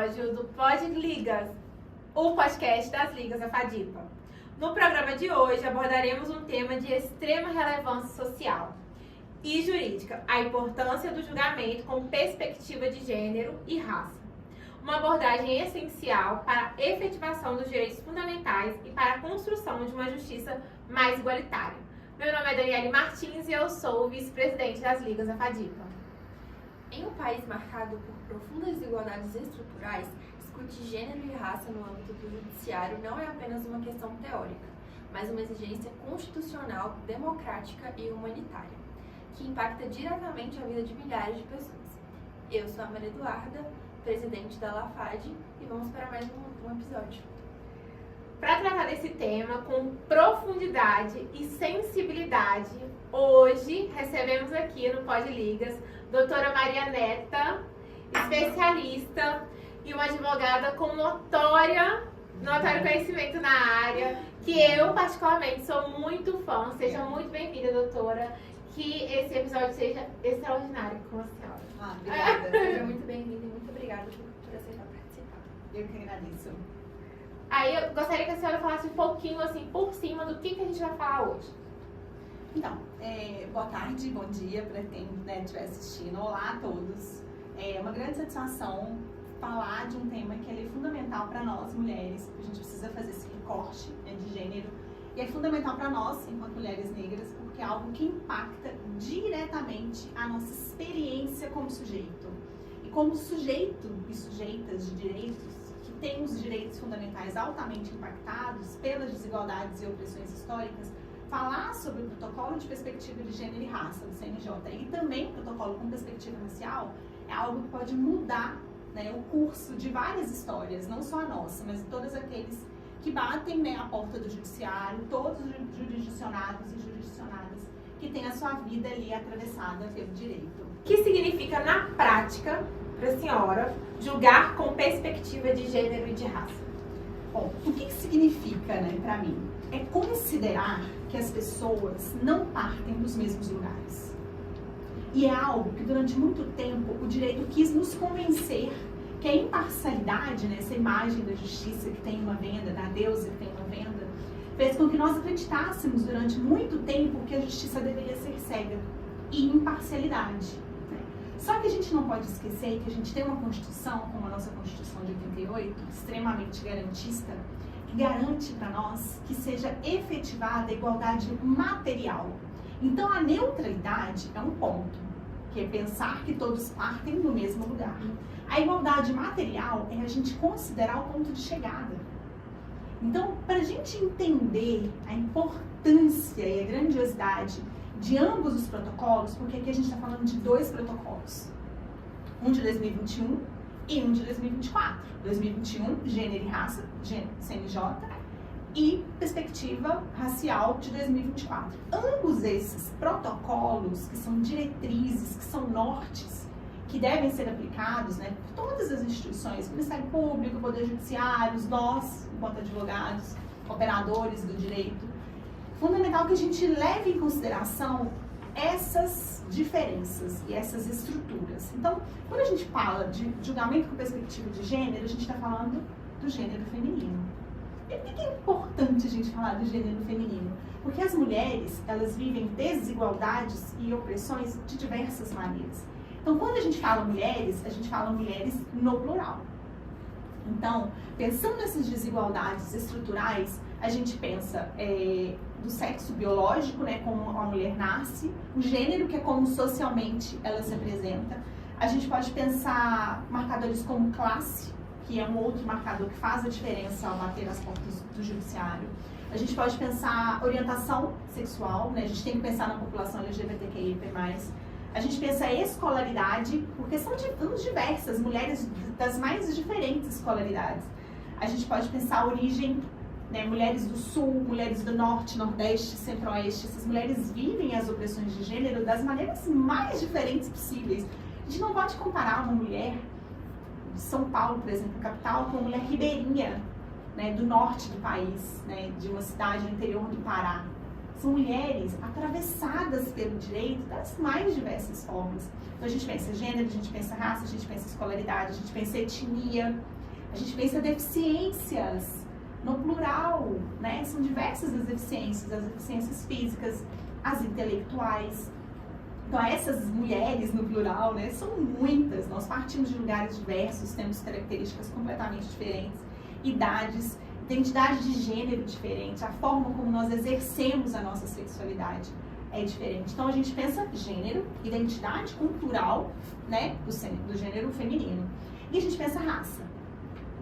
episódio do Pod Ligas, o podcast das Ligas da FADIPA. No programa de hoje abordaremos um tema de extrema relevância social e jurídica, a importância do julgamento com perspectiva de gênero e raça. Uma abordagem essencial para a efetivação dos direitos fundamentais e para a construção de uma justiça mais igualitária. Meu nome é Daniele Martins e eu sou vice-presidente das Ligas da FADIPA. Em um país marcado por profundas desigualdades estruturais, discutir gênero e raça no âmbito do judiciário não é apenas uma questão teórica, mas uma exigência constitucional, democrática e humanitária, que impacta diretamente a vida de milhares de pessoas. Eu sou a Maria Eduarda, presidente da LAFAD, e vamos para mais um episódio. Para tratar desse tema com profundidade e sensibilidade, hoje recebemos aqui no Pod Ligas doutora Maria Neta, especialista e uma advogada com notório conhecimento na área, que eu particularmente sou muito fã. Seja muito bem-vinda, doutora, que esse episódio seja extraordinário com a senhora. Obrigada. Seja muito bem-vinda e muito obrigada por aceitar participar. Eu que agradeço. Aí eu gostaria que a senhora falasse um pouquinho, assim, por cima do que a gente vai falar hoje. Então, boa tarde, bom dia para quem estiver assistindo. Olá a todos. É uma grande satisfação falar de um tema que é fundamental para nós, mulheres. A gente precisa fazer esse recorte de gênero. E é fundamental para nós, enquanto mulheres negras, porque é algo que impacta diretamente a nossa experiência como sujeito. E como sujeito e sujeitas de direitos, que têm os direitos fundamentais altamente impactados pelas desigualdades e opressões históricas, falar sobre o protocolo de perspectiva de gênero e raça do CNJ e também o protocolo com perspectiva racial é algo que pode mudar, o curso de várias histórias, não só a nossa, mas de todos aqueles que batem, a porta do judiciário, todos os jurisdicionados e jurisdicionadas que têm a sua vida ali atravessada pelo direito. O que significa, na prática, para a senhora, julgar com perspectiva de gênero e de raça? Bom, o que significa, para mim? É considerar que as pessoas não partem dos mesmos lugares. E é algo que durante muito tempo o direito quis nos convencer que a imparcialidade, essa imagem da justiça que tem uma venda, da deusa que tem uma venda, fez com que nós acreditássemos durante muito tempo que a justiça deveria ser cega e imparcialidade. Só que a gente não pode esquecer que a gente tem uma Constituição, como a nossa Constituição de 88, extremamente garantista, que garante para nós que seja efetivada a igualdade material. Então a neutralidade é um ponto, que é pensar que todos partem do mesmo lugar. A igualdade material é a gente considerar o ponto de chegada. Então, para a gente entender a importância e a grandiosidade de ambos os protocolos, porque aqui a gente está falando de dois protocolos, um de 2021 e um de 2024. 2021, gênero e raça, CNJ, e perspectiva racial de 2024. Ambos esses protocolos, que são diretrizes, que são nortes, que devem ser aplicados por todas as instituições, Ministério Público, Poder Judiciário, nós, enquanto advogados, operadores do direito, fundamental que a gente leve em consideração essas diferenças e essas estruturas. Então, quando a gente fala de julgamento com perspectiva de gênero, a gente está falando do gênero feminino. E por que é importante a gente falar do gênero feminino? Porque as mulheres, elas vivem desigualdades e opressões de diversas maneiras. Então, quando a gente fala mulheres no plural. Então, pensando nessas desigualdades estruturais, a gente pensa do sexo biológico, como a mulher nasce, o gênero, que é como socialmente ela se apresenta. A gente pode pensar marcadores como classe, que é um outro marcador que faz a diferença ao bater nas portas do judiciário. A gente pode pensar orientação sexual, a gente tem que pensar na população LGBTQI+. A gente pensa escolaridade, porque são diversas, mulheres das mais diferentes escolaridades. A gente pode pensar origem, mulheres do sul, mulheres do norte, nordeste, centro-oeste. Essas mulheres vivem as opressões de gênero das maneiras mais diferentes possíveis. A gente não pode comparar uma mulher de São Paulo, por exemplo, capital, com uma mulher ribeirinha, do norte do país, de uma cidade no interior do Pará. São mulheres atravessadas pelo direito das mais diversas formas. Então a gente pensa gênero, a gente pensa raça, a gente pensa escolaridade, a gente pensa etnia, A gente pensa deficiências no plural, né? São diversas as deficiências físicas, as intelectuais. Então, essas mulheres no plural, né, são muitas. Nós partimos de lugares diversos, temos características completamente diferentes, idades, identidade de gênero diferente, a forma como nós exercemos a nossa sexualidade é diferente. Então, a gente pensa gênero, identidade cultural, né, do gênero feminino. E a gente pensa raça,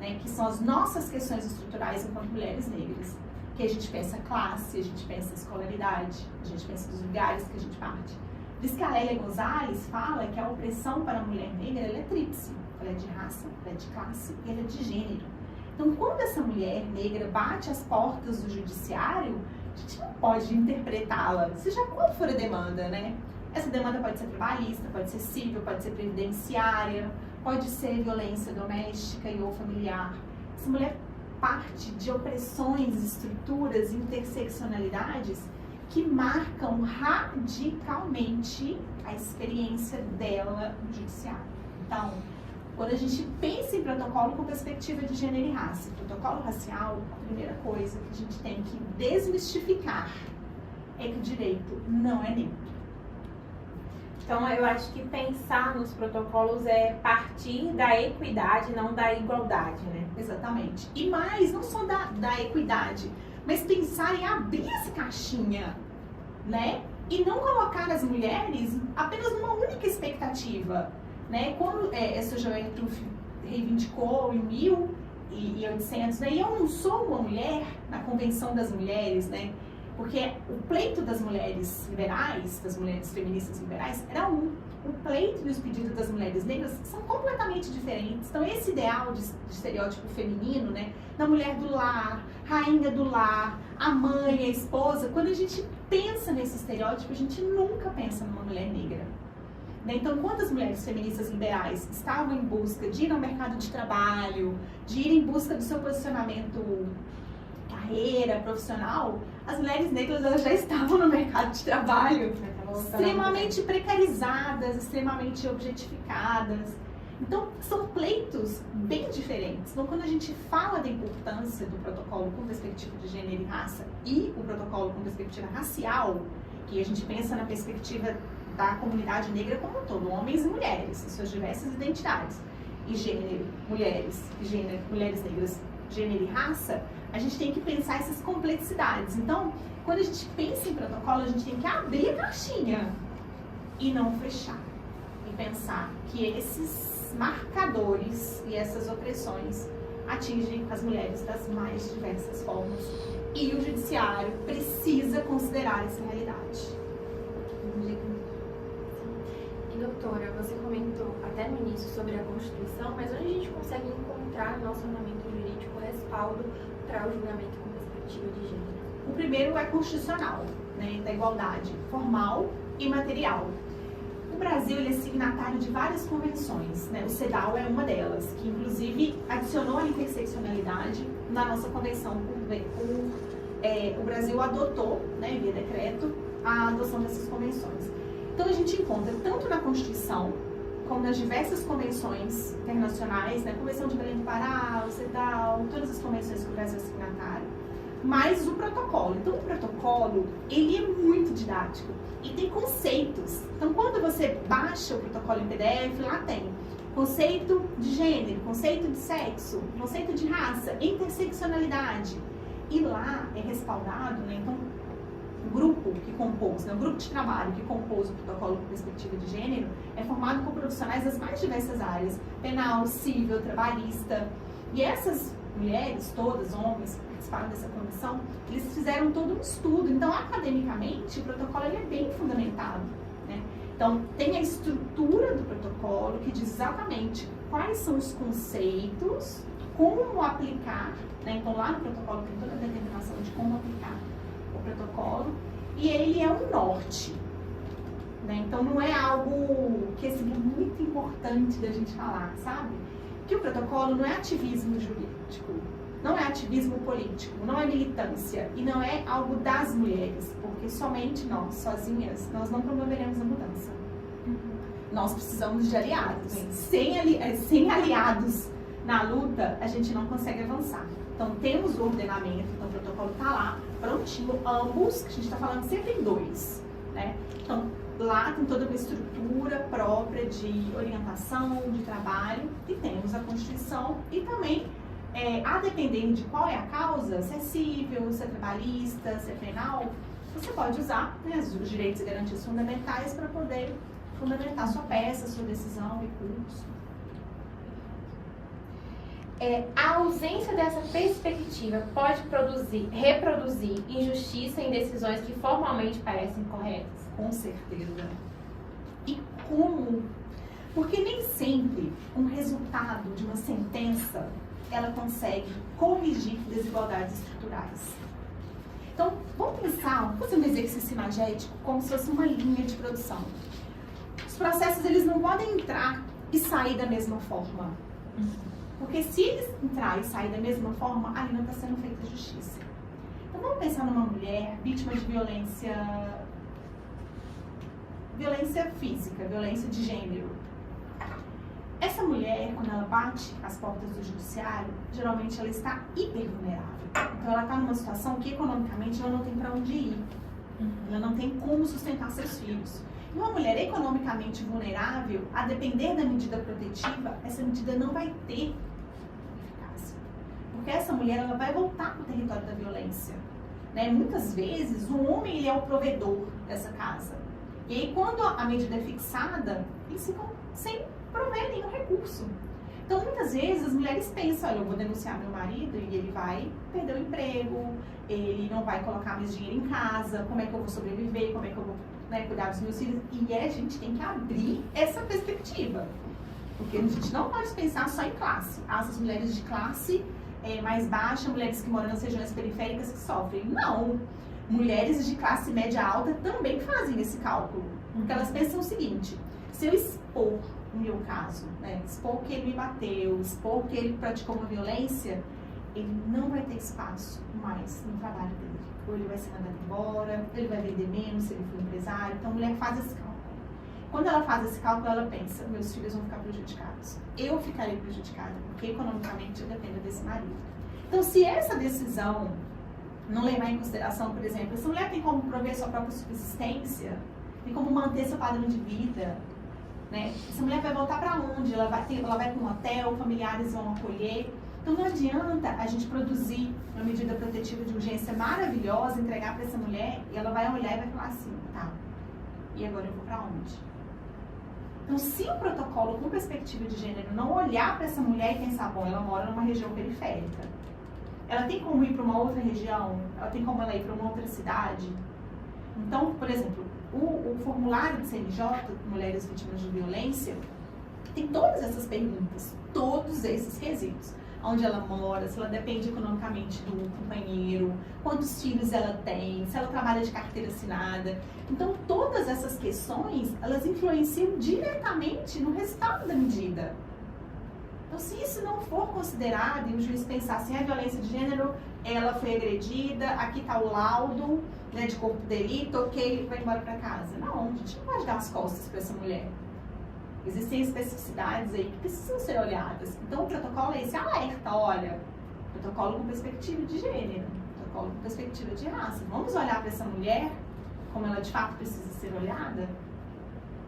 né, que são as nossas questões estruturais enquanto mulheres negras. Que a gente pensa classe, a gente pensa escolaridade, a gente pensa dos lugares que a gente parte. Diz que a Lélia Gonzalez fala que a opressão para a mulher negra ela é tríplice. Ela é de raça, ela é de classe e ela é de gênero. Então, quando essa mulher negra bate as portas do judiciário, a gente não pode interpretá-la, seja qual for a demanda, né? Essa demanda pode ser trabalhista, pode ser civil, pode ser previdenciária, pode ser violência doméstica e ou familiar. Essa mulher parte de opressões, estruturas, interseccionalidades que marcam radicalmente a experiência dela no judiciário. Então, quando a gente pensa em protocolo com perspectiva de gênero e raça, protocolo racial, a primeira coisa que a gente tem que desmistificar é que o direito não é neutro. Então, eu acho que pensar nos protocolos é partir da equidade, não da igualdade, né? Exatamente. E mais, não só da equidade, mas pensar em abrir essa caixinha, né? E não colocar as mulheres apenas numa única expectativa, né? Quando essa Joelle Truff reivindicou em 1800, né? E eu não sou uma mulher na Convenção das Mulheres, né? Porque o pleito das mulheres liberais, das mulheres feministas liberais, era um. O pleito e os pedidos das mulheres negras são completamente diferentes. Então, esse ideal de estereótipo feminino, né, da mulher do lar, rainha do lar, a mãe, a esposa, quando a gente pensa nesse estereótipo, a gente nunca pensa numa mulher negra. Né? Então, quando as mulheres feministas liberais estavam em busca de ir ao mercado de trabalho, de ir em busca do seu posicionamento carreira profissional, as mulheres negras elas já estavam no mercado de trabalho extremamente precarizadas, extremamente objetificadas. Então, são pleitos bem diferentes. Então, quando a gente fala da importância do protocolo com perspectiva de gênero e raça e o protocolo com perspectiva racial, que a gente pensa na perspectiva da comunidade negra como um todo, homens e mulheres, em suas diversas identidades, e gênero, mulheres negras, gênero e raça, a gente tem que pensar essas complexidades. Então, quando a gente pensa em protocolo, a gente tem que abrir a caixinha e não fechar. E pensar que esses marcadores e essas opressões atingem as mulheres das mais diversas formas. E o judiciário precisa considerar essa realidade. E doutora, você comentou até no início sobre a Constituição, mas onde a gente consegue encontrar no nosso ordenamento jurídico respaldo para o julgamento com perspectiva de gênero? O primeiro é constitucional, né, da igualdade formal e material. O Brasil ele é signatário de várias convenções, né? O CEDAW é uma delas, que inclusive adicionou a interseccionalidade na nossa convenção. O Brasil adotou, né, via decreto, a adoção dessas convenções. Então a gente encontra tanto na Constituição, como nas diversas convenções internacionais, né? A Convenção de Belém do Pará, o CEDAW, todas as convenções que o Brasil é signatário, mas o protocolo. Então, o protocolo, ele é muito didático e tem conceitos. Então, quando você baixa o protocolo em PDF, lá tem conceito de gênero, conceito de sexo, conceito de raça, interseccionalidade. E lá é respaldado, né? Então, o grupo que compôs, né? O grupo de trabalho que compôs o protocolo com perspectiva de gênero é formado por profissionais das mais diversas áreas, penal, civil, trabalhista. E essas mulheres, todas, homens, que participaram dessa comissão, eles fizeram todo um estudo. Então, academicamente, o protocolo ele é bem fundamentado, né? Então, tem a estrutura do protocolo que diz exatamente quais são os conceitos, como aplicar, né? Então, lá no protocolo tem toda a determinação de como aplicar o protocolo, e ele é um norte, né? Então, não é algo que é muito importante da gente falar, sabe? Que o protocolo não é ativismo jurídico, não é ativismo político, não é militância e não é algo das mulheres, porque somente nós, sozinhas, nós não promoveremos a mudança. Nós precisamos de aliados. Sem aliados na luta, a gente não consegue avançar. Então, temos o ordenamento, então o protocolo está lá, prontinho, ambos, a gente está falando sempre em dois, né? Então, lá tem toda uma estrutura própria de orientação, de trabalho, e temos a Constituição e também, a depender de qual é a causa, se é civil, se é trabalhista, se é penal, você pode usar, né, os direitos e garantias fundamentais para poder fundamentar sua peça, sua decisão, recurso. A ausência dessa perspectiva pode reproduzir injustiça em decisões que formalmente parecem corretas? Com certeza. E como? Porque nem sempre um resultado de uma sentença ela consegue corrigir desigualdades estruturais. Então, vamos pensar, vamos fazer um exercício imagético como se fosse uma linha de produção. Os processos, eles não podem entrar e sair da mesma forma. Porque se eles entrar e sair da mesma forma, ali não está sendo feita justiça. Então, vamos pensar numa mulher vítima de violência física, violência de gênero. Essa mulher, quando ela bate as portas do judiciário, geralmente ela está hipervulnerável. Então ela está numa situação que economicamente ela não tem para onde ir. Ela não tem como sustentar seus filhos. E uma mulher economicamente vulnerável, a depender da medida protetiva, essa medida não vai ter eficácia. Porque essa mulher ela vai voltar para o território da violência. Né? Muitas vezes o homem ele é o provedor dessa casa. E aí quando a medida é fixada, eles ficam sem prover nenhum recurso. Então, muitas vezes, as mulheres pensam, olha, eu vou denunciar meu marido e ele vai perder o emprego, ele não vai colocar mais dinheiro em casa, como é que eu vou sobreviver, como é que eu vou, né, cuidar dos meus filhos. E a gente tem que abrir essa perspectiva. Porque a gente não pode pensar só em classe. Essas mulheres de classe mais baixa, mulheres que moram nas regiões periféricas que sofrem. Não! Mulheres de classe média alta também fazem esse cálculo. Porque elas pensam o seguinte, se eu expor o meu caso, né? Expor que ele me bateu, expor que ele praticou uma violência, ele não vai ter espaço mais no trabalho dele. Ou ele vai ser mandado embora, ele vai vender menos se ele for empresário. Então a mulher faz esse cálculo. Quando ela faz esse cálculo, ela pensa, meus filhos vão ficar prejudicados. Eu ficarei prejudicada, porque economicamente eu dependo desse marido. Então se essa decisão não levar em consideração, por exemplo, essa mulher tem como prover sua própria subsistência, tem como manter seu padrão de vida, né? Essa mulher vai voltar para onde? Ela vai para um hotel, familiares vão acolher. Então não adianta a gente produzir uma medida protetiva de urgência maravilhosa, entregar para essa mulher e ela vai olhar e vai falar assim, tá, e agora eu vou para onde? Então se o protocolo com perspectiva de gênero não olhar para essa mulher e pensar, bom, ela mora numa região periférica, ela tem como ir para uma outra região, ela tem como ela ir para uma outra cidade. Então, por exemplo, o formulário do CNJ, Mulheres Vítimas de Violência, tem todas essas perguntas, todos esses quesitos. Onde ela mora, se ela depende economicamente do companheiro, quantos filhos ela tem, se ela trabalha de carteira assinada. Então, todas essas questões, elas influenciam diretamente no resultado da medida. Então, se isso não for considerado e o juiz pensar assim, a violência de gênero, ela foi agredida, aqui está o laudo, né, de corpo de delito, ok, ele vai embora para casa. Não, a gente não pode dar as costas para essa mulher. Existem especificidades aí que precisam ser olhadas. Então, o protocolo é esse alerta, olha, protocolo com perspectiva de gênero, protocolo com perspectiva de raça. Vamos olhar para essa mulher como ela de fato precisa ser olhada?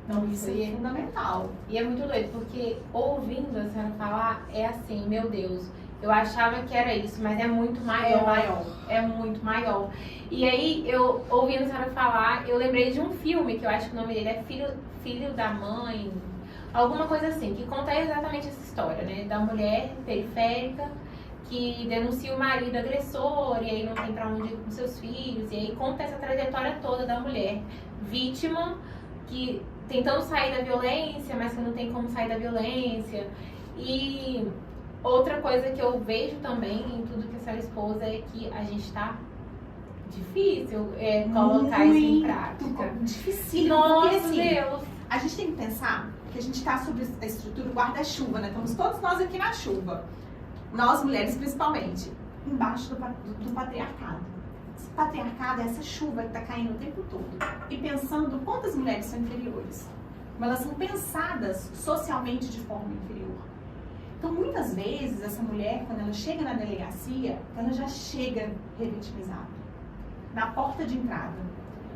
Então, isso aí é fundamental. E é muito doido, porque ouvindo a senhora falar, é assim, meu Deus, eu achava que era isso, mas é muito maior. É maior. É muito maior. E aí, eu ouvindo a senhora falar, eu lembrei de um filme, que eu acho que o nome dele é Filho da Mãe, alguma coisa assim, que conta exatamente essa história, né? Da mulher periférica que denuncia o marido agressor e aí não tem pra onde ir com seus filhos. E aí conta essa trajetória toda da mulher vítima que tentando sair da violência, mas que não tem como sair da violência. E outra coisa que eu vejo também em tudo que a senhora expôs é que a gente tá difícil colocar isso em prática. Difícil. Nossa, porque, assim, Deus! A gente tem que pensar que a gente está sobre a estrutura guarda-chuva, né? Estamos todos nós aqui na chuva. Nós, mulheres, principalmente. Embaixo do patriarcado. Esse patriarcado é essa chuva que está caindo o tempo todo. E pensando quantas mulheres são inferiores. Como elas são pensadas socialmente de forma inferior. Então, muitas vezes, essa mulher, quando ela chega na delegacia, ela já chega revitimizada. Na porta de entrada.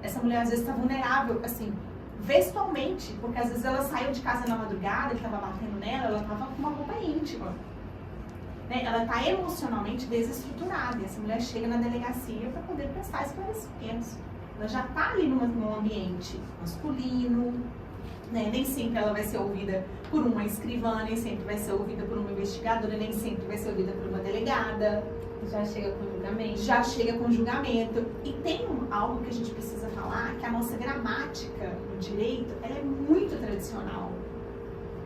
Essa mulher, às vezes, está vulnerável, assim, vestualmente, porque às vezes ela saiu de casa na madrugada, ele estava batendo nela, ela estava com uma roupa íntima. Né? Ela está emocionalmente desestruturada. E essa mulher chega na delegacia para poder prestar esclarecimentos. Ela já está ali num ambiente masculino, né? Nem sempre ela vai ser ouvida por uma escrivã, nem sempre vai ser ouvida por uma investigadora, nem sempre vai ser ouvida por uma delegada. Já chega com julgamento. Já chega com julgamento. E tem algo que a gente precisa falar, que a nossa gramática no direito, ela é muito tradicional.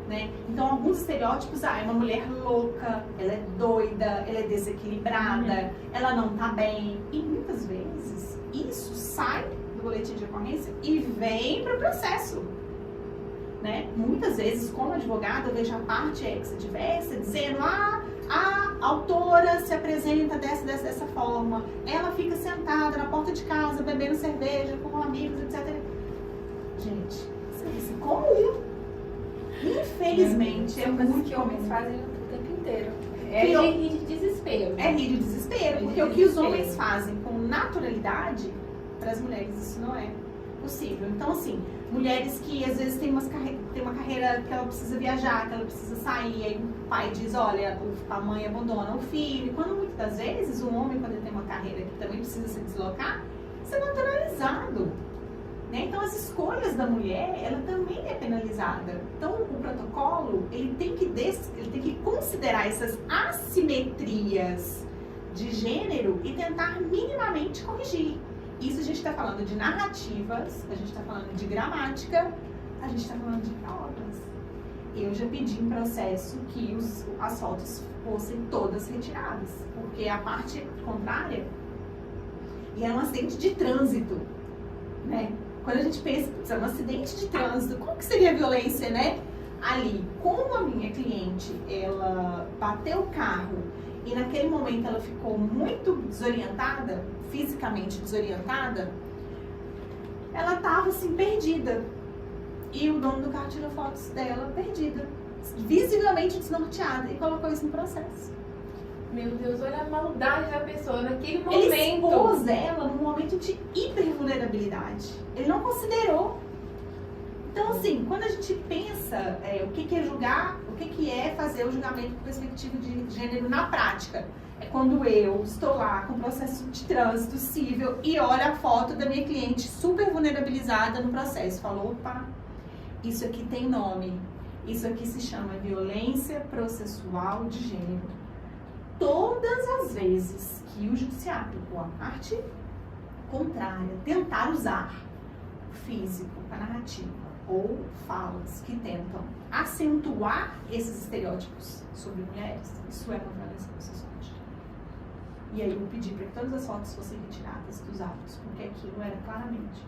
Né? Então, alguns estereótipos, é uma mulher louca, ela é doida, ela é desequilibrada, ela não tá bem. E muitas vezes, isso sai do boletim de ocorrência e vem para o processo. Né? Muitas vezes, como advogada, eu vejo a parte ex-adversa dizendo, a autora se apresenta dessa forma, ela fica sentada na porta de casa, bebendo cerveja com amigos, etc. Gente, isso é comum. Infelizmente, é muito que homens fazem o tempo inteiro. É rir de desespero. É rir de desespero, porque o que os homens fazem com naturalidade, para as mulheres isso não é possível. Então, assim, mulheres que às vezes têm uma carreira que ela precisa viajar, que ela precisa sair, aí o pai diz, olha, a mãe abandona o filho. Quando muitas das vezes o homem, quando ele tem uma carreira que também precisa se deslocar, isso é naturalizado. Né? Então, as escolhas da mulher, ela também é penalizada. Então, o protocolo, ele tem que considerar essas assimetrias de gênero e tentar minimamente corrigir. Isso a gente está falando de narrativas, a gente está falando de gramática, a gente está falando de palavras. Eu já pedi em processo que as fotos fossem todas retiradas, porque a parte contrária e é um acidente de trânsito, né? Quando a gente pensa, é um acidente de trânsito, como que seria a violência, né? Ali, como a minha cliente, ela bateu o carro e naquele momento ela ficou muito desorientada, fisicamente desorientada, ela estava assim, perdida. E o dono do carro tirou fotos dela perdida, visivelmente desnorteada, e colocou isso no processo. Meu Deus, olha a maldade da pessoa naquele momento. Ele expôs ela num momento de hipervulnerabilidade. Ele não considerou. Então, assim, quando a gente pensa o que é julgar, o que é fazer o julgamento com perspectiva de gênero na prática, é quando eu estou lá com o processo de trânsito civil e olho a foto da minha cliente super vulnerabilizada no processo. Falo, opa, isso aqui tem nome. Isso aqui se chama violência processual de gênero. Todas as vezes que o judiciário ou a parte contrária tentar usar o físico, a narrativa ou falas que tentam acentuar esses estereótipos sobre mulheres, isso é uma violência processual de gênero. E aí eu pedi para que todas as fotos fossem retiradas dos atos, porque aquilo era claramente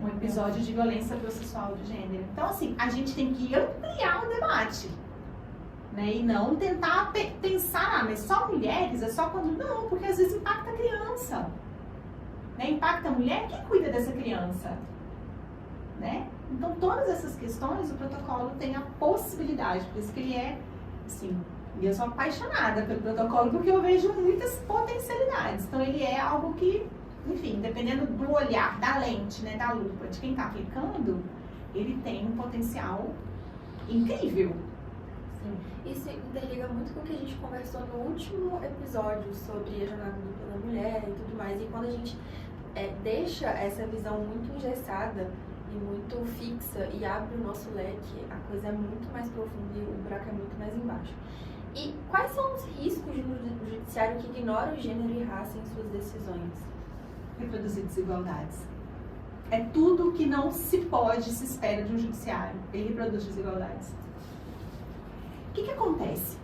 um episódio de violência processual de gênero. Então, assim, a gente tem que ampliar o debate. Né? E não tentar pensar, mas só mulheres, é só quando... Não, porque às vezes impacta a criança. Né? Impacta a mulher, quem cuida dessa criança? Né? Então, todas essas questões, o protocolo tem a possibilidade, por isso que ele é, assim, eu sou apaixonada pelo protocolo, porque eu vejo muitas potencialidades. Então, ele é algo que, enfim, dependendo do olhar, da lente, né, da lupa, de quem está aplicando, ele tem um potencial incrível. Isso interliga muito com o que a gente conversou no último episódio sobre a jornada dupla da mulher e tudo mais. E quando a gente deixa essa visão muito engessada e muito fixa e abre o nosso leque, a coisa é muito mais profunda e o buraco é muito mais embaixo. E quais são os riscos do judiciário que ignora o gênero e raça em suas decisões? Reproduzir desigualdades. É tudo que não se pode, se espera de um judiciário. Ele reproduz desigualdades. O que acontece?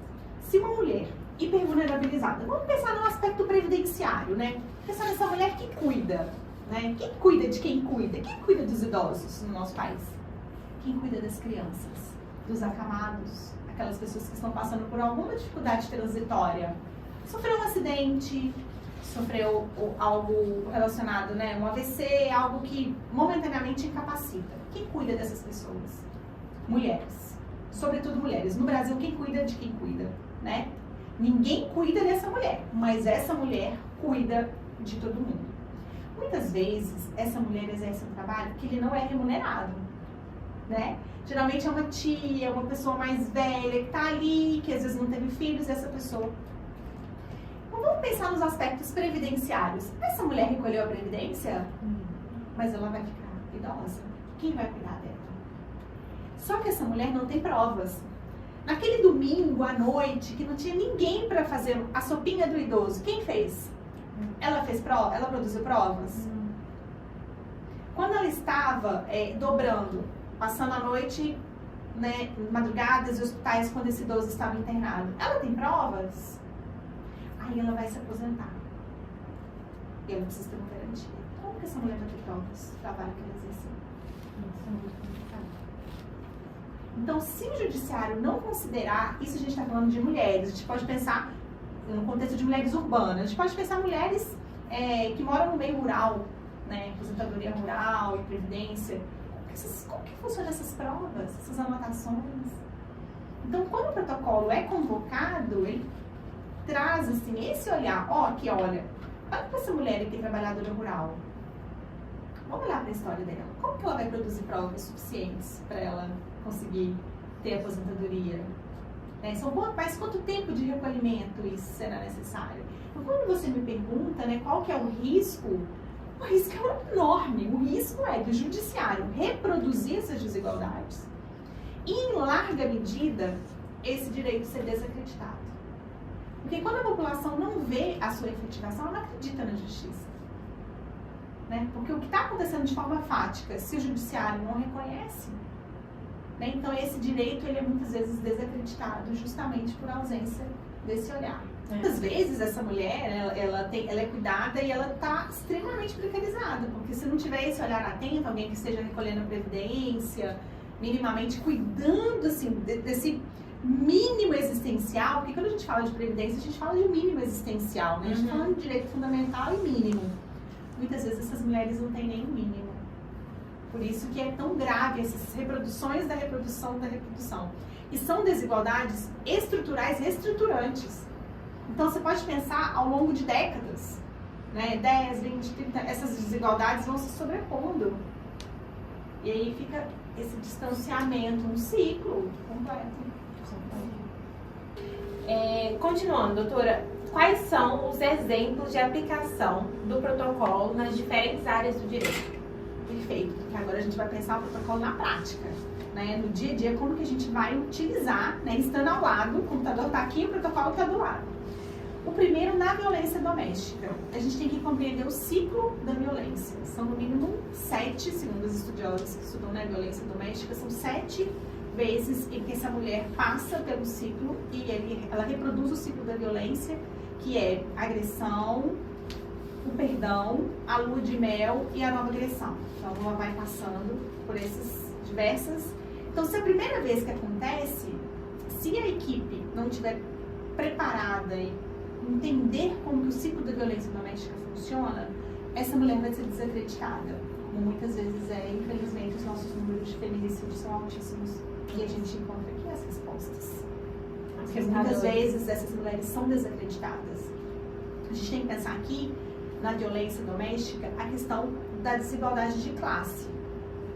Se uma mulher hipervulnerabilizada, vamos pensar no aspecto previdenciário, né? Pensar nessa mulher que cuida, né? Quem cuida de quem cuida? Quem cuida dos idosos no nosso país? Quem cuida das crianças, dos acamados, aquelas pessoas que estão passando por alguma dificuldade transitória? Sofreu um acidente, sofreu algo relacionado, né? Um AVC, algo que momentaneamente incapacita. Quem cuida dessas pessoas? Mulheres. sobretudo mulheres. No Brasil, quem cuida de quem cuida, né? Ninguém cuida dessa mulher, mas essa mulher cuida de todo mundo. Muitas vezes, essa mulher exerce um trabalho que ele não é remunerado, né? Geralmente é uma tia, uma pessoa mais velha que tá ali, que às vezes não teve filhos, essa pessoa. Então, vamos pensar nos aspectos previdenciários. Essa mulher recolheu a previdência, mas ela vai ficar idosa. Quem vai cuidar dela? Só que essa mulher não tem provas. Naquele domingo à noite, que não tinha ninguém para fazer a sopinha do idoso, quem fez? Ela fez prova? Ela produziu provas? Quando ela estava dobrando, passando a noite, né, madrugadas e hospitais quando esse idoso estava internado, ela tem provas? Aí ela vai se aposentar. E ela precisa ter uma garantia. Como que essa mulher vai ter provas do trabalho que ela exerceu? Isso é muito complicado. Então, se o judiciário não considerar, isso a gente está falando de mulheres, a gente pode pensar no contexto de mulheres urbanas, a gente pode pensar mulheres que moram no meio rural, né, aposentadoria rural e previdência. Como que funcionam essas provas, essas anotações? Então, quando o protocolo é convocado, ele traz assim, esse olhar, aqui olha para essa mulher que tem trabalhadora rural. Vamos olhar para a história dela. Como que ela vai produzir provas suficientes para ela conseguir ter aposentadoria? Mas quanto tempo de recolhimento isso será necessário? Então, quando você me pergunta, né, qual que é o risco é enorme. O risco é do judiciário reproduzir essas desigualdades e, em larga medida, esse direito ser desacreditado. Porque quando a população não vê a sua efetivação, ela não acredita na justiça. Né? Porque o que está acontecendo de forma fática, se o judiciário não reconhece, né? Então esse direito ele é muitas vezes desacreditado justamente por ausência desse olhar. Muitas vezes essa mulher, ela é cuidada e ela está extremamente precarizada, porque se não tiver esse olhar atento, alguém que esteja recolhendo a previdência, minimamente cuidando assim, desse mínimo existencial, porque quando a gente fala de previdência, a gente fala de mínimo existencial, né? A gente está falando de direito fundamental e mínimo. Muitas vezes essas mulheres não têm nem o mínimo. Por isso que é tão grave essas reproduções da reprodução da reprodução. E são desigualdades estruturais e estruturantes. Então você pode pensar ao longo de décadas, né? 10, 20, 30, essas desigualdades vão se sobrepondo. E aí fica esse distanciamento, um ciclo completo. Continuando, doutora, quais são os exemplos de aplicação do protocolo nas diferentes áreas do direito? Perfeito, porque agora a gente vai pensar o protocolo na prática, né? No dia a dia, como que a gente vai utilizar, né? Estando ao lado, o computador está aqui e o protocolo está do lado. O primeiro, na violência doméstica. A gente tem que compreender o ciclo da violência. São no mínimo 7, segundo os estudiosos que estudam na violência doméstica, são 7 vezes em que essa mulher passa pelo ciclo e ela reproduz o ciclo da violência, que é a agressão, o perdão, a lua de mel e a nova agressão. Então ela vai passando por essas diversas. Então, se a primeira vez que acontece, se a equipe não estiver preparada e entender como que o ciclo da violência doméstica funciona, essa mulher vai ser desacreditada. Como muitas vezes infelizmente, os nossos números de feminicídios são altíssimos. E a gente encontra aqui as respostas. Porque muitas vezes essas mulheres são desacreditadas. A gente tem que pensar aqui, na violência doméstica, a questão da desigualdade de classe.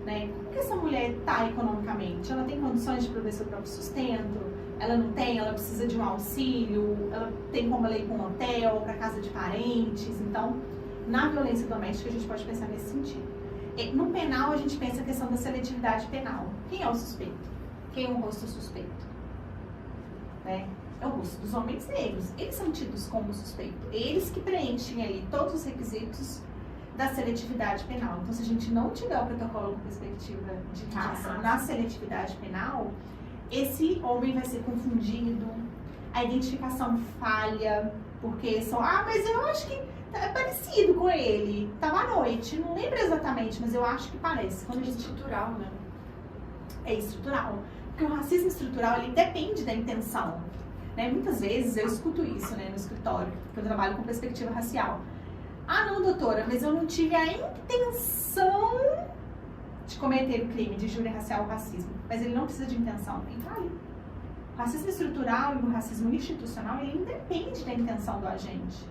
Né? Como que essa mulher está economicamente? Ela tem condições de prover seu próprio sustento? Ela não tem? Ela precisa de um auxílio? Ela tem como ela ir para um hotel, para casa de parentes? Então, na violência doméstica, a gente pode pensar nesse sentido. No penal, a gente pensa a questão da seletividade penal. Quem é o suspeito? Quem é o rosto suspeito? Né? É o rosto dos homens negros. Eles são tidos como suspeito. Eles que preenchem ali todos os requisitos da seletividade penal. Então, se a gente não tiver o protocolo com perspectiva de raça na seletividade penal, esse homem vai ser confundido, a identificação falha, porque são, mas eu acho que é parecido com ele. Tava à noite, não lembro exatamente, mas eu acho que parece. Quando é estrutural, né? É estrutural. Porque o racismo estrutural, ele depende da intenção. Né? Muitas vezes eu escuto isso, né, no escritório, porque eu trabalho com perspectiva racial. Ah, não, doutora, mas eu não tive a intenção de cometer o crime de injúria racial ou racismo, mas ele não precisa de intenção, ele tá ali. O racismo estrutural e o racismo institucional, ele independe da intenção do agente.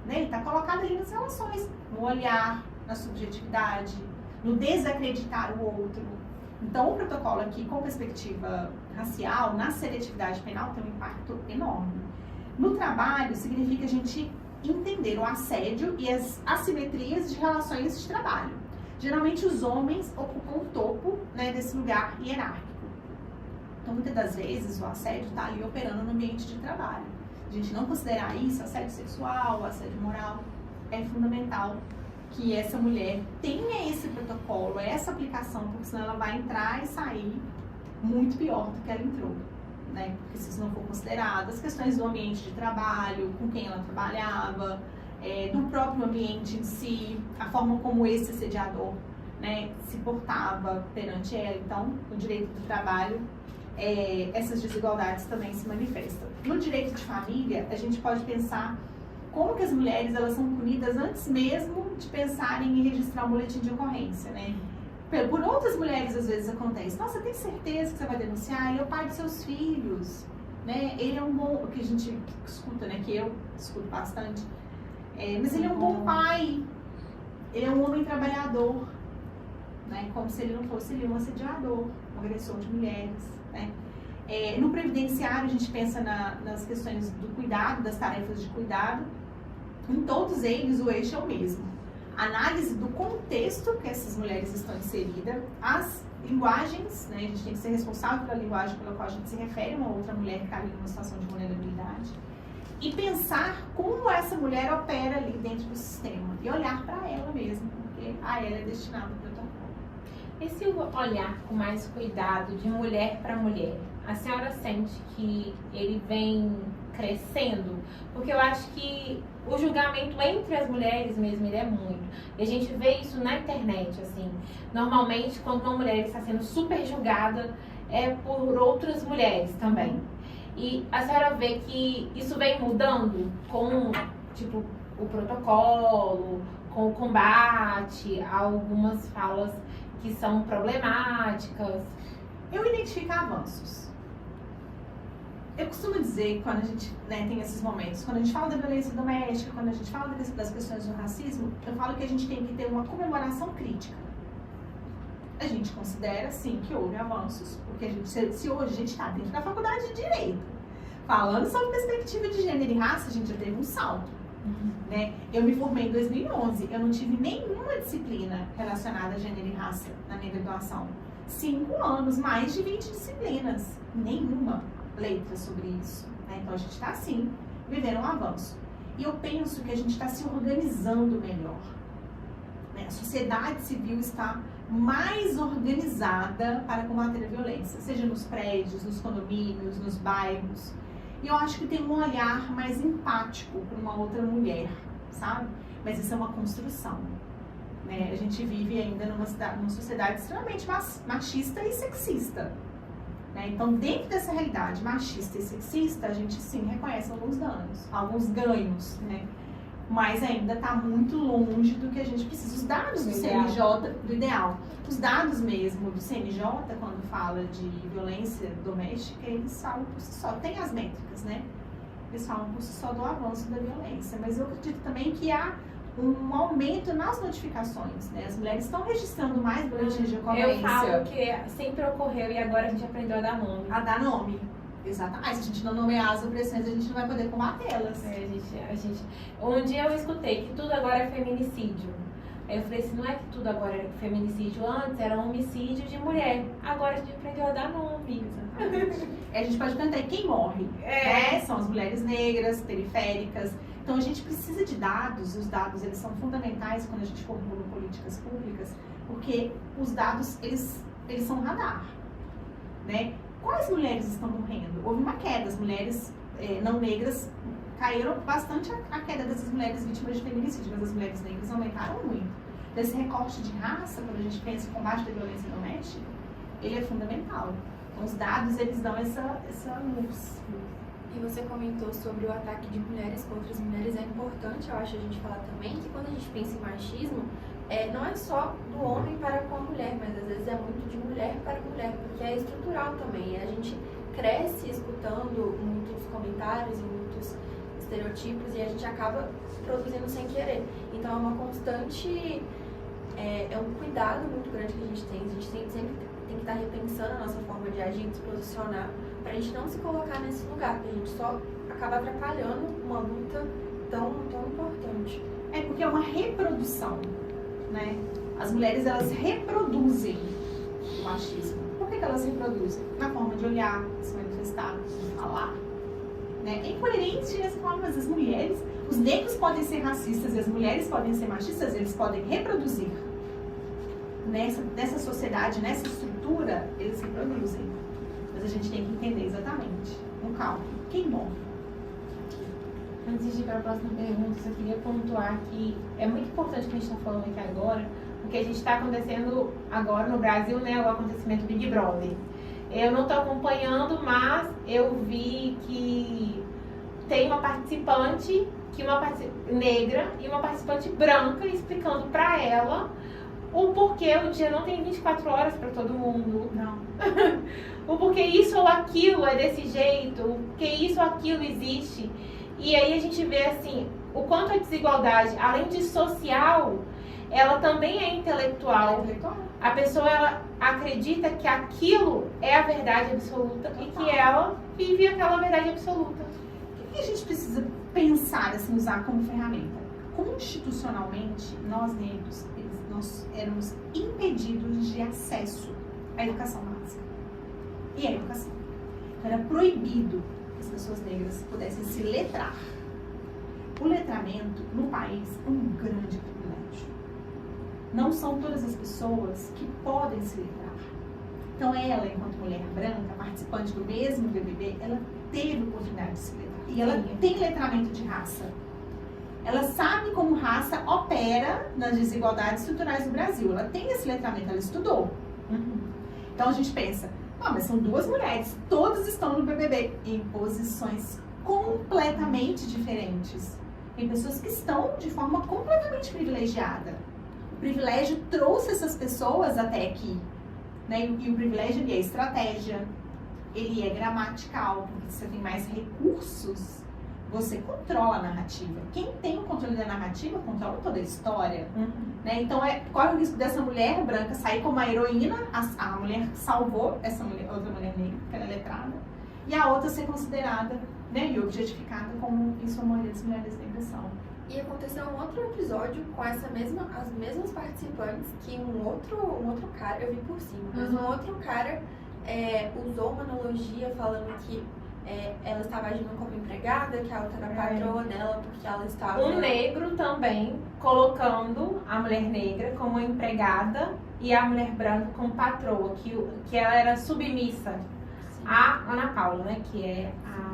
Né? Ele está colocado ali nas relações, no olhar, na subjetividade, no desacreditar o outro. Então, o protocolo aqui, com perspectiva racial, na seletividade penal, tem um impacto enorme. No trabalho, significa a gente entender o assédio e as assimetrias de relações de trabalho. Geralmente, os homens ocupam o topo, né, desse lugar hierárquico. Então, muitas das vezes, o assédio está ali operando no ambiente de trabalho. A gente não considerar isso assédio sexual, assédio moral, é fundamental que essa mulher tenha esse protocolo, essa aplicação, porque senão ela vai entrar e sair muito pior do que ela entrou, né? Porque se isso não for considerado, as questões do ambiente de trabalho, com quem ela trabalhava, do próprio ambiente em si, a forma como esse assediador, né, se portava perante ela. Então, no direito do trabalho, essas desigualdades também se manifestam. No direito de família, a gente pode pensar como que as mulheres elas são punidas antes mesmo de pensarem em registrar um boletim de ocorrência, né? Por outras mulheres, às vezes, acontece. Nossa, tem certeza que você vai denunciar? Ele é o pai dos seus filhos, né? Ele é um bom... O que a gente escuta, né? Que eu escuto bastante. Mas ele é um bom pai. Ele é um homem trabalhador, né? Como se ele não fosse um assediador, um agressor de mulheres, né? No previdenciário, a gente pensa nas questões do cuidado, das tarefas de cuidado. Em todos eles, o eixo é o mesmo. Análise do contexto que essas mulheres estão inseridas, as linguagens, né? A gente tem que ser responsável pela linguagem pela qual a gente se refere a uma outra mulher que está ali numa situação de vulnerabilidade. E pensar como essa mulher opera ali dentro do sistema. E olhar para ela mesma, porque a ela é destinado o protocolo. Esse olhar com mais cuidado de mulher para mulher, a senhora sente que ele vem crescendo? Porque eu acho que o julgamento entre as mulheres mesmo, ele é muito. E a gente vê isso na internet, assim. Normalmente, quando uma mulher está sendo super julgada, é por outras mulheres também. E a senhora vê que isso vem mudando com, tipo, o protocolo, com o combate a algumas falas que são problemáticas? Eu identifico avanços. Eu costumo dizer, quando a gente, né, tem esses momentos, quando a gente fala da violência doméstica, quando a gente fala das questões do racismo, eu falo que a gente tem que ter uma comemoração crítica. A gente considera, sim, que houve avanços, porque se hoje a gente está dentro da faculdade de Direito, falando sobre perspectiva de gênero e raça, a gente já teve um salto. Né? Eu me formei em 2011, eu não tive nenhuma disciplina relacionada a gênero e raça na minha graduação. 5 anos, mais de 20 disciplinas, nenhuma letra sobre isso. Né? Então a gente está, sim, vivendo um avanço. E eu penso que a gente está se organizando melhor. Né? A sociedade civil está mais organizada para combater a violência, seja nos prédios, nos condomínios, nos bairros. E eu acho que tem um olhar mais empático para uma outra mulher, sabe? Mas isso é uma construção. Né? A gente vive ainda numa sociedade extremamente machista e sexista. Né? Então, dentro dessa realidade machista e sexista, a gente sim reconhece alguns danos, alguns ganhos, né? Mas ainda está muito longe do que a gente precisa. Os dados do CNJ, do ideal, os dados mesmo do CNJ, quando fala de violência doméstica, eles falam por si só. Tem as métricas, né? Eles falam por si só do avanço da violência. Mas eu acredito também que há um aumento nas notificações, né? As mulheres estão registrando mais boletins de ocorrência. Eu falo que sempre ocorreu e agora a gente aprendeu a dar nome. A dar nome. Exatamente. Se a gente não nomear as opressões, a gente não vai poder combatê-las. Um dia eu escutei que tudo agora é feminicídio. Aí eu falei assim, não é que tudo agora é feminicídio. Antes era homicídio de mulher. Agora a gente aprendeu a dar nome. Exatamente. A gente pode cantar quem morre. Né? São as mulheres negras, periféricas. Então a gente precisa de dados. E os dados eles são fundamentais quando a gente formula políticas públicas. Porque os dados, eles são radar. Né? Quais mulheres estão morrendo? Houve uma queda, as mulheres não negras caíram bastante a queda dessas mulheres vítimas de feminicídio, mas as mulheres negras aumentaram muito. Desse recorte de raça, quando a gente pensa em combate da violência doméstica, ele é fundamental. Então os dados, eles dão essa luz. E você comentou sobre o ataque de mulheres contra as mulheres. É importante, eu acho, a gente falar também que quando a gente pensa em machismo, não é só do homem para com a mulher, mas às vezes é muito de mulher para mulher, porque é estrutural também. A gente cresce escutando muitos comentários e muitos estereotipos e a gente acaba produzindo sem querer. Então é uma constante, é um cuidado muito grande que a gente sempre tem que estar repensando a nossa forma de agir, de se posicionar, para a gente não se colocar nesse lugar, porque a gente só acaba atrapalhando uma luta tão importante. É porque é uma reprodução, né? As mulheres, elas reproduzem o machismo. Por que elas reproduzem? Na forma de olhar, de se manifestar, de falar. Né? É incoerente essa forma, mas as mulheres, os negros podem ser racistas e as mulheres podem ser machistas, eles podem reproduzir. Nessa sociedade, nessa estrutura, eles reproduzem. Mas a gente tem que entender exatamente, com calma, quem morre. Antes de ir para a próxima pergunta, eu queria pontuar que é muito importante o que a gente está falando aqui agora, porque a gente está acontecendo agora no Brasil, né, o acontecimento Big Brother. Eu não estou acompanhando, mas eu vi que tem uma participante, negra e uma participante branca explicando para ela o porquê o dia não tem 24 horas para todo mundo. Não. O porquê isso ou aquilo é desse jeito, o porquê isso ou aquilo existe. E aí a gente vê assim, o quanto a desigualdade, além de social, ela também é intelectual. A pessoa, ela acredita que aquilo é a verdade absoluta e que ela vive aquela verdade absoluta. O que a gente precisa pensar, assim, usar como ferramenta? Constitucionalmente, nós negros, nós éramos impedidos de acesso à educação básica. E à educação. Então, era proibido que as pessoas negras pudessem se letrar. O letramento, no país, é um grande privilégio. Não são todas as pessoas que podem se letrar. Então, ela, enquanto mulher branca, participante do mesmo BBB, ela teve oportunidade de se letrar. E ela tem letramento de raça. Ela sabe como raça opera nas desigualdades estruturais do Brasil. Ela tem esse letramento, ela estudou. Então, a gente pensa, mas são duas mulheres, todas estão no BBB, em posições completamente diferentes. Tem pessoas que estão de forma completamente privilegiada. O privilégio trouxe essas pessoas até aqui. Né? E o privilégio, ele é estratégia, ele é gramatical, porque você tem mais recursos, você controla a narrativa. Quem tem o controle da narrativa, controla toda a história. Né? Então, qual é o risco dessa mulher branca sair como uma heroína? A mulher salvou essa mulher, outra mulher negra, que ela é letrada, e a outra ser considerada, né, e objetificada como, em sua maioria, as mulheres negras são. E aconteceu um outro episódio com as mesmas participantes, que um outro cara, eu vi por cima, mas um outro cara usou uma analogia falando que ela estava agindo como empregada, que a outra era patroa dela, porque ela estava... Um negro também colocando a mulher negra como empregada e a mulher branca como patroa, que ela era submissa. Sim. A Ana Paula, né, que é a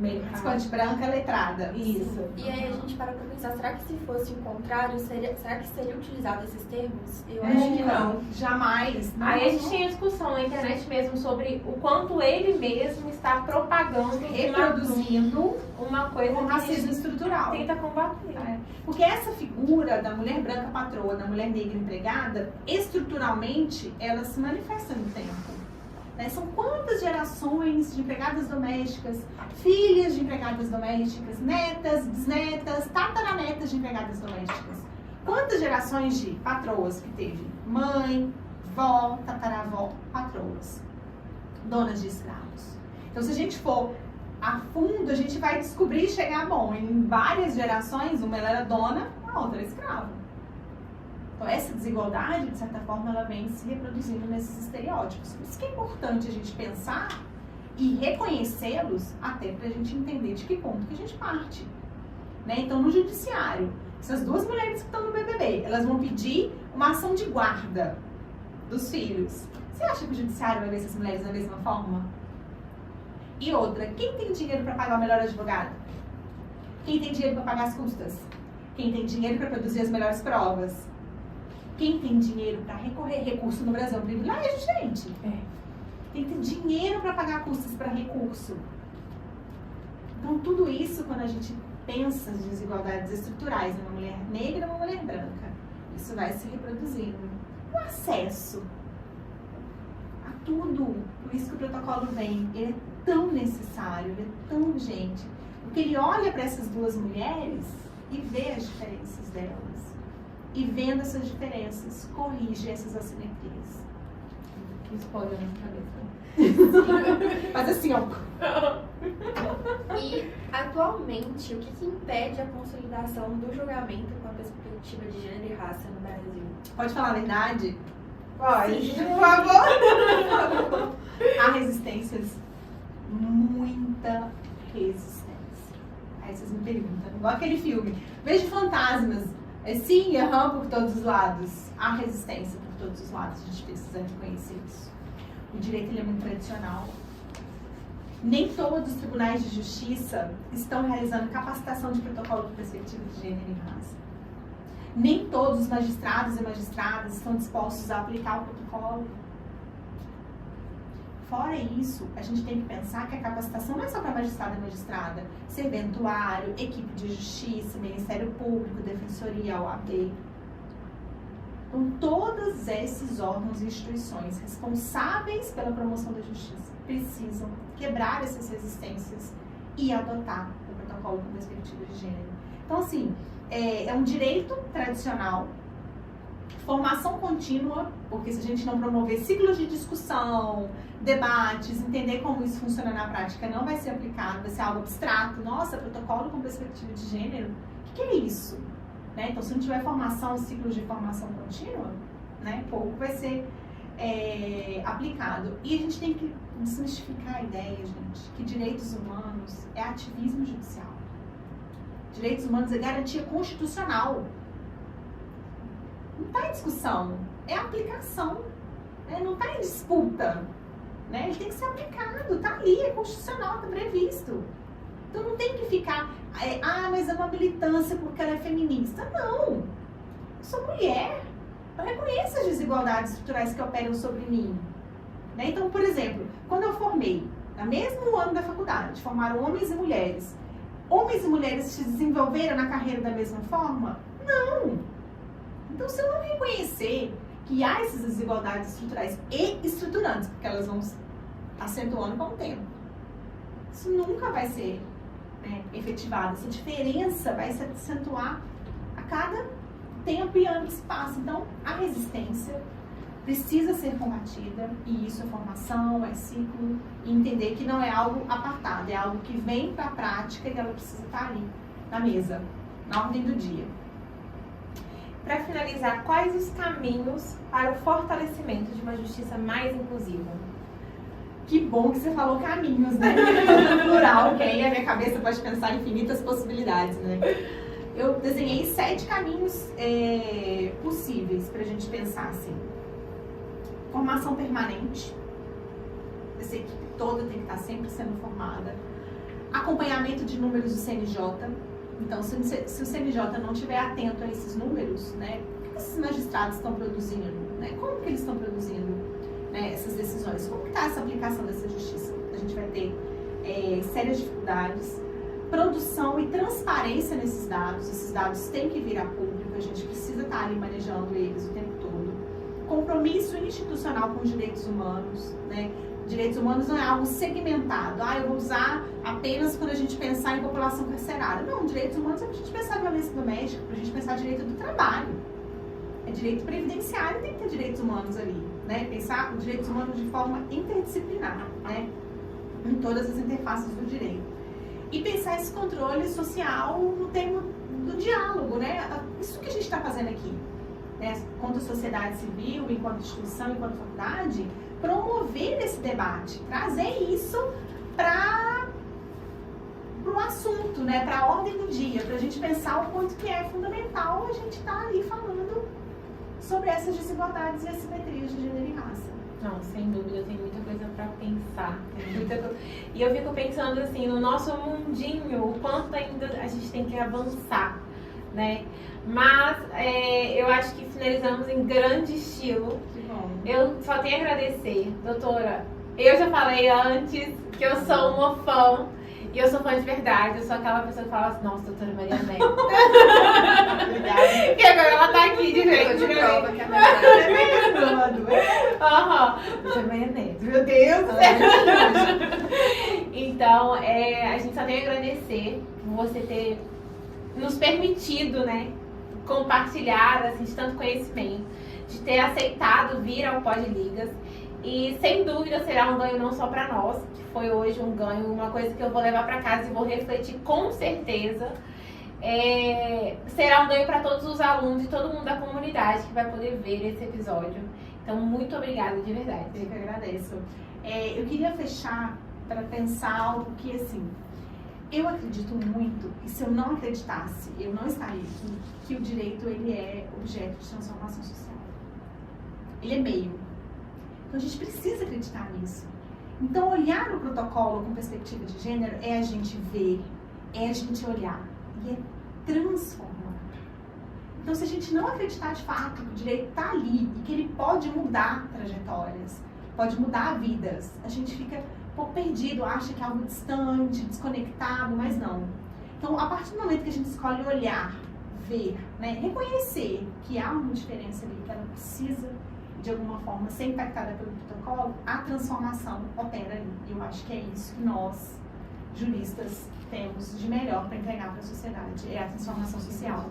participante branca letrada. Isso. E aí a gente para pensar, será que se fosse o contrário, será que seria utilizado esses termos? Eu acho que não. Jamais. Não. Aí a gente tinha discussão na internet mesmo sobre o quanto ele mesmo está propagando, reproduzindo uma coisa com racismo estrutural. Tenta combater. Porque essa figura da mulher branca patroa, da mulher negra empregada, estruturalmente, ela se manifesta no tempo. São quantas gerações de empregadas domésticas, filhas de empregadas domésticas, netas, bisnetas, tataranetas de empregadas domésticas. Quantas gerações de patroas que teve? Mãe, vó, tataravó, patroas, donas de escravos. Então, se a gente for a fundo, a gente vai descobrir e chegar, em várias gerações, uma ela era dona, a outra era escrava. Então, essa desigualdade, de certa forma, ela vem se reproduzindo nesses estereótipos. Por isso que é importante a gente pensar e reconhecê-los até para a gente entender de que ponto que a gente parte. Né? Então, no judiciário, essas duas mulheres que estão no BBB, elas vão pedir uma ação de guarda dos filhos. Você acha que o judiciário vai ver essas mulheres da mesma forma? E outra, quem tem dinheiro para pagar o melhor advogado? Quem tem dinheiro para pagar as custas? Quem tem dinheiro para produzir as melhores provas? Quem tem dinheiro para recorrer recurso no Brasil é um privilégio, gente. Tem que ter dinheiro para pagar custas para recurso. Então, tudo isso, quando a gente pensa em desigualdades estruturais, uma mulher negra e uma mulher branca, isso vai se reproduzindo. O acesso a tudo, por isso que o protocolo vem, ele é tão necessário, ele é tão urgente, porque ele olha para essas duas mulheres e vê as diferenças delas, e vendo essas diferenças, corrige essas assimetrias. Que spoiler na cabeça. Mas assim, ó. E, atualmente, o que impede a consolidação do julgamento com a perspectiva de gênero e raça no Brasil? Pode falar a verdade? Pode. Por favor. Há resistências, muita resistência. Aí vocês me perguntam, igual aquele filme, vejo fantasmas. Sim, por todos os lados. Há resistência por todos os lados, a gente precisa reconhecer isso. O direito ele é muito tradicional. Nem todos os tribunais de justiça estão realizando capacitação de protocolo de perspectiva de gênero e raça. Nem todos os magistrados e magistradas estão dispostos a aplicar o protocolo. Fora isso, a gente tem que pensar que a capacitação não é só para magistrado e magistrada, serventuário, equipe de justiça, Ministério Público, Defensoria, OAB. Então, todos esses órgãos e instituições responsáveis pela promoção da justiça precisam quebrar essas resistências e adotar o protocolo com perspectiva de gênero. Então, assim, é um direito tradicional, formação contínua, porque se a gente não promover ciclos de discussão, debates, entender como isso funciona na prática, não vai ser aplicado, vai ser algo abstrato. Nossa, protocolo com perspectiva de gênero, o que é isso? Né? Então, se não tiver formação, ciclos de formação contínua, né, pouco vai ser aplicado. E a gente tem que desmistificar a ideia, gente, que direitos humanos é ativismo judicial. Direitos humanos é garantia constitucional. Não está em discussão, é aplicação, né? Não está em disputa, né? Ele tem que ser aplicado, está ali, é constitucional, está previsto. Então não tem que ficar, mas é uma militância porque ela é feminista. Não, eu sou mulher, eu reconheço as desigualdades estruturais que operam sobre mim. Né? Então, por exemplo, quando eu formei, no mesmo ano da faculdade, formaram homens e mulheres se desenvolveram na carreira da mesma forma? Não! Então, se eu não reconhecer que há essas desigualdades estruturais e estruturantes, porque elas vão acentuando com o tempo, isso nunca vai ser efetivado. Essa diferença vai se acentuar a cada tempo e ano que se passa. Então, a resistência precisa ser combatida, e isso é formação, é ciclo, e entender que não é algo apartado, é algo que vem para a prática e ela precisa estar ali, na mesa, na ordem do dia. Para finalizar, quais os caminhos para o fortalecimento de uma justiça mais inclusiva? Que bom que você falou caminhos, né? Plural, que aí a minha cabeça pode pensar infinitas possibilidades, né? Eu desenhei 7 caminhos possíveis para a gente pensar assim. Formação permanente. Essa equipe toda tem que estar sempre sendo formada. Acompanhamento de números do CNJ. Então, se o CNJ não estiver atento a esses números, né? O que esses magistrados estão produzindo? Né? Como que eles estão produzindo, né, essas decisões? Como está essa aplicação dessa justiça? A gente vai ter sérias dificuldades. Produção e transparência nesses dados. Esses dados têm que vir a público. A gente precisa estar ali manejando eles o tempo todo. Compromisso institucional com os direitos humanos, né? Direitos humanos não é algo segmentado. Eu vou usar apenas quando a gente pensar em população carcerária. Não, direitos humanos é para a gente pensar em violência doméstica, para a gente pensar direito do trabalho. É direito previdenciário, tem que ter direitos humanos ali, né? Pensar os direitos humanos de forma interdisciplinar, né? Em todas as interfaces do direito. E pensar esse controle social no termo do diálogo, né? Isso que a gente está fazendo aqui, né? Enquanto sociedade civil, enquanto instituição, enquanto faculdade, promover esse debate, trazer isso para o assunto, né? Para a ordem do dia, para a gente pensar o quanto que é fundamental a gente estar ali falando sobre essas desigualdades e assimetrias de gênero e raça. Não, sem dúvida, tem muita coisa para pensar. E eu fico pensando assim, no nosso mundinho, o quanto ainda a gente tem que avançar, né? Mas eu acho que finalizamos em grande estilo. Que bom. Eu só tenho a agradecer, doutora. Eu já falei antes que eu sou uma fã E eu sou fã de verdade, eu sou aquela pessoa que fala assim, nossa, doutora Maria Neto. Obrigada. E agora ela tá aqui de Eu frente de pra prova mim. que é verdade. Aham, doutora Maria Neto, meu Deus do céu. Então, a gente só tem a agradecer por você ter nos permitido, né, compartilhar, assim, de tanto conhecimento, de ter aceitado vir ao Pod Ligas. E sem dúvida será um ganho não só para nós, que foi hoje um ganho, uma coisa que eu vou levar para casa e vou refletir com certeza. Será um ganho para todos os alunos e todo mundo da comunidade que vai poder ver esse episódio. Então, muito obrigada, de verdade. Eu que agradeço. Eu queria fechar para pensar algo que, assim, eu acredito muito, e se eu não acreditasse, eu não estaria aqui, que o direito, ele é objeto de transformação social. Ele é meio. Então, a gente precisa acreditar nisso. Então, olhar o protocolo com perspectiva de gênero é a gente ver, é a gente olhar e é transformar. Então, se a gente não acreditar de fato que o direito está ali e que ele pode mudar trajetórias, pode mudar vidas, a gente fica um pouco perdido, acha que é algo distante, desconectado, mas não. Então, a partir do momento que a gente escolhe olhar, ver, né, reconhecer que há uma diferença ali, que ela precisa, de alguma forma, ser impactada pelo protocolo, a transformação opera ali. E eu acho que é isso que nós, juristas, temos de melhor para entregar para a sociedade, é a transformação social.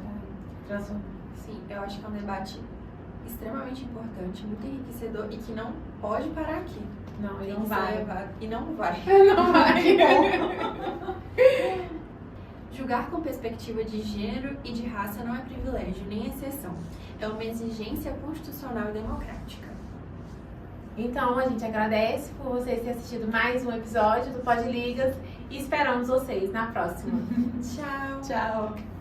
Sim, eu acho que é um debate extremamente importante, muito enriquecedor e que não pode parar aqui. Não, Tem ele não que ser vai. levado. E não vai. Não vai. Julgar com perspectiva de gênero e de raça não é privilégio, nem exceção. É uma exigência constitucional e democrática. Então, a gente agradece por vocês terem assistido mais um episódio do Pod Ligas e esperamos vocês na próxima. Tchau! Tchau!